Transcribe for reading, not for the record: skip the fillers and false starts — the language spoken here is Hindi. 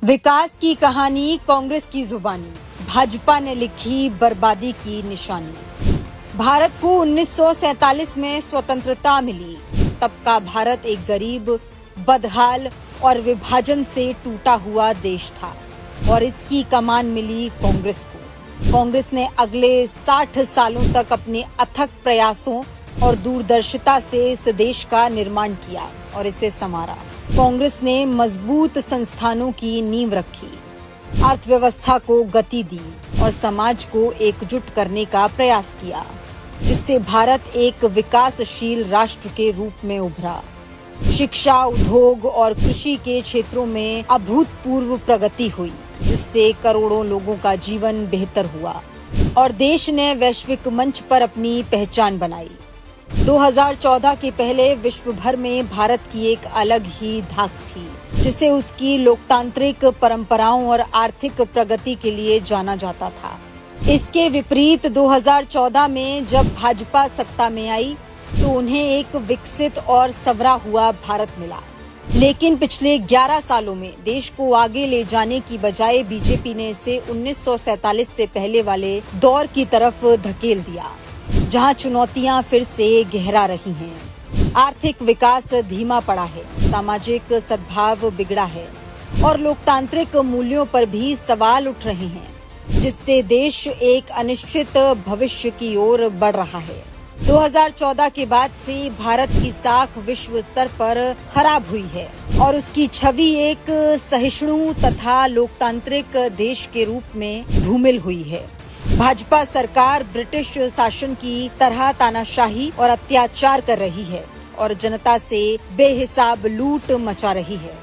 विकास की कहानी कांग्रेस की जुबानी, भाजपा ने लिखी बर्बादी की निशानी। भारत को 1947 में स्वतंत्रता मिली। तब का भारत एक गरीब, बदहाल और विभाजन से टूटा हुआ देश था और इसकी कमान मिली कांग्रेस को। कांग्रेस ने अगले 60 सालों तक अपने अथक प्रयासों और दूरदर्शिता से इस देश का निर्माण किया और इसे संवारा। कांग्रेस ने मजबूत संस्थानों की नींव रखी, अर्थव्यवस्था को गति दी और समाज को एकजुट करने का प्रयास किया, जिससे भारत एक विकासशील राष्ट्र के रूप में उभरा। शिक्षा, उद्योग और कृषि के क्षेत्रों में अभूतपूर्व प्रगति हुई, जिससे करोड़ों लोगों का जीवन बेहतर हुआ और देश ने वैश्विक मंच पर अपनी पहचान बनाई। 2014 के पहले विश्व भर में भारत की एक अलग ही धाक थी, जिसे उसकी लोकतांत्रिक परंपराओं और आर्थिक प्रगति के लिए जाना जाता था। इसके विपरीत 2014 में जब भाजपा सत्ता में आई तो उन्हें एक विकसित और संवरा हुआ भारत मिला। लेकिन पिछले 11 सालों में देश को आगे ले जाने की बजाय बीजेपी ने इसे 1947 से पहले वाले दौर की तरफ धकेल दिया, जहां चुनौतियां फिर से गहरा रही हैं। आर्थिक विकास धीमा पड़ा है, सामाजिक सद्भाव बिगड़ा है और लोकतांत्रिक मूल्यों पर भी सवाल उठ रहे हैं, जिससे देश एक अनिश्चित भविष्य की ओर बढ़ रहा है। 2014 के बाद से भारत की साख विश्व स्तर पर खराब हुई है और उसकी छवि एक सहिष्णु तथा लोकतांत्रिक देश के रूप में धूमिल हुई है। भाजपा सरकार ब्रिटिश शासन की तरह तानाशाही और अत्याचार कर रही है और जनता से बेहिसाब लूट मचा रही है।